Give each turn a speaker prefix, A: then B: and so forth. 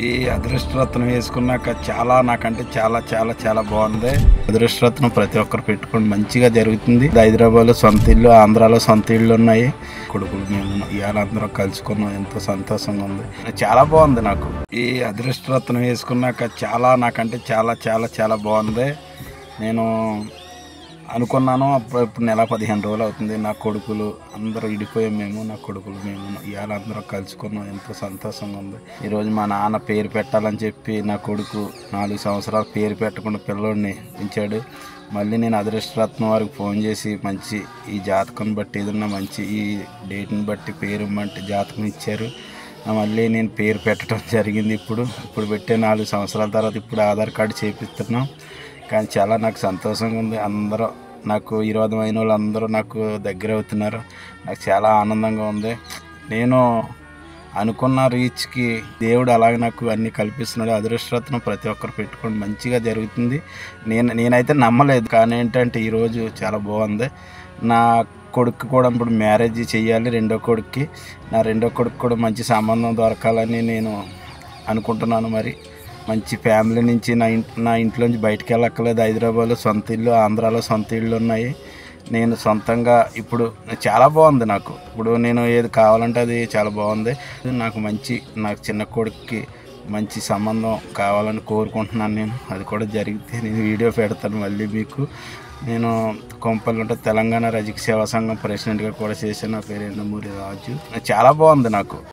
A: ఈ అదృష్టరత్నం వేసుకున్నాక నాకంటే చాలా బాగుంది. అదృష్టరత్నం ప్రతి ఒక్కరు పెట్టుకోండి, మంచిగా జరుగుతుంది. హైదరాబాద్లో సొంత ఇల్లు, ఆంధ్రాలో సొంత ఇళ్ళు ఉన్నాయి. కొడుకులు మేము ఇవాళ అందరం కలుసుకున్నాం, ఎంతో సంతోషంగా ఉంది. చాలా బాగుంది నాకు. ఈ అదృష్టరత్నం వేసుకున్నాక నాకంటే చాలా బాగుంది. నేను అనుకున్నాను ఇప్పుడు నెల 15 రోజులు అవుతుంది. నా కొడుకులు అందరూ ఇడిపోయాం, నా కొడుకులు మేము ఇవాళ అందరం కలుసుకున్నాం, ఎంతో సంతోషంగా ఉంది. ఈరోజు మా నాన్న పేరు పెట్టాలని చెప్పి నా కొడుకు 4 సంవత్సరాలు పేరు పెట్టకుండా పిల్లోడిని ఉంచాడు. మళ్ళీ నేను అదృష్టరత్నం వారికి ఫోన్ చేసి మంచి ఈ జాతకం బట్టి ఏదన్నా మంచి ఈ డేట్ని బట్టి పేరు బట్టి జాతకం ఇచ్చారు. మళ్ళీ నేను పేరు పెట్టడం జరిగింది. ఇప్పుడు పెట్టే 4 సంవత్సరాల తర్వాత ఇప్పుడు ఆధార్ కార్డు చేపిస్తున్నాం. కానీ చాలా నాకు సంతోషంగా ఉంది. అందరూ నాకు విరోధమైన వాళ్ళు అందరూ నాకు దగ్గర అవుతున్నారు. నాకు చాలా ఆనందంగా ఉంది. నేను అనుకున్న రీచ్కి దేవుడు అలాగే నాకు అన్నీ కల్పిస్తున్నాడు. అదృష్టరత్నం ప్రతి ఒక్కరు పెట్టుకోండి, మంచిగా జరుగుతుంది. నేనైతే నమ్మలేదు, కానీ ఏంటంటే ఈరోజు చాలా బాగుంది. నా కొడుకు కూడా ఇప్పుడు మ్యారేజ్ చేయాలి. రెండో కొడుకు కూడా మంచి సంబంధం దొరకాలని నేను అనుకుంటున్నాను. మరి మంచి ఫ్యామిలీ నుంచి నా ఇంట్లోంచి బయటకు వెళ్ళక్కర్లేదు. హైదరాబాద్లో సొంత ఇల్లు, ఆంధ్రాలో సొంత ఇళ్ళు ఉన్నాయి. నేను సొంతంగా ఇప్పుడు చాలా బాగుంది నాకు. ఇప్పుడు నేను ఏది కావాలంటే అది చాలా బాగుంది. నాకు చిన్న కొడుకుకి మంచి సంబంధం కావాలని కోరుకుంటున్నాను. నేను అది కూడా జరిగితే నేను వీడియో పెడతాను మళ్ళీ మీకు. నేను కొంపల్లి ఉంటే తెలంగాణ రజక సేవా సంఘం ప్రెసిడెంట్గా కూడా చేశాను. నా పేరు ఎండమూరి రాజు. చాలా బాగుంది నాకు.